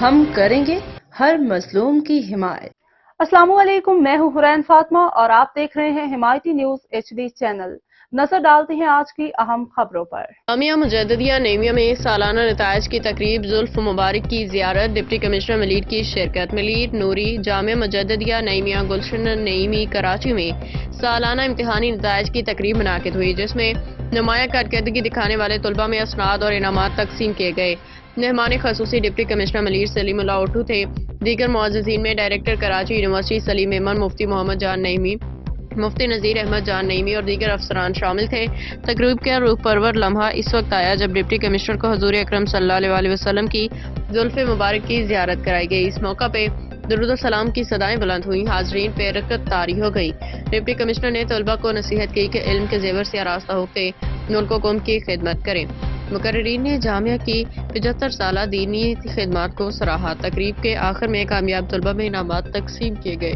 ہم کریں گے ہر مظلوم کی حمایت۔ السلام علیکم، میں ہوں حرین فاطمہ اور آپ دیکھ رہے ہیں حمایتی نیوز HD چینل۔ نظر ڈالتے ہیں آج کی اہم خبروں پر۔ جامعہ مجددیہ نعیمیہ میں سالانہ نتائج کی تقریب، زلف مبارک کی زیارت، ڈپٹی کمشنر ملیر کی شرکت۔ ملیر نوری جامعہ مجددیہ نعیمیہ گلشن نعیمی کراچی میں سالانہ امتحانی نتائج کی تقریب منعقد ہوئی، جس میں نمایاں کارکردگی دکھانے والے طلباء میں اسناد اور انعامات تقسیم کیے گئے۔ مہمان خصوصی ڈپٹی کمشنر ملیر سلیم اللہ اوٹھو تھے۔ دیگر معززین میں ڈائریکٹر کراچی یونیورسٹی سلیم ایمن، مفتی محمد جان نعیمی، مفتی نذیر احمد جان نعیمی اور دیگر افسران شامل تھے۔ تقریب کا روح پرور لمحہ اس وقت آیا جب ڈپٹی کمشنر کو حضور اکرم صلی اللہ علیہ وسلم کی زلف مبارک کی زیارت کرائی گئی۔ اس موقع پہ درود و سلام کی صدائیں بلند ہوئیں، حاضرین پہ رکعت طاری ہو گئی۔ ڈپٹی کمشنر نے طلباء کو نصیحت کی کہ علم کے زیور سے آراستہ ہو کے ملک و قوم کی خدمت کریں۔ مقررین نے جامعہ کی 75 سالہ دینی خدمات کو سراہا۔ تقریب کے آخر میں کامیاب طلباء میں انعامات تقسیم کیے گئے۔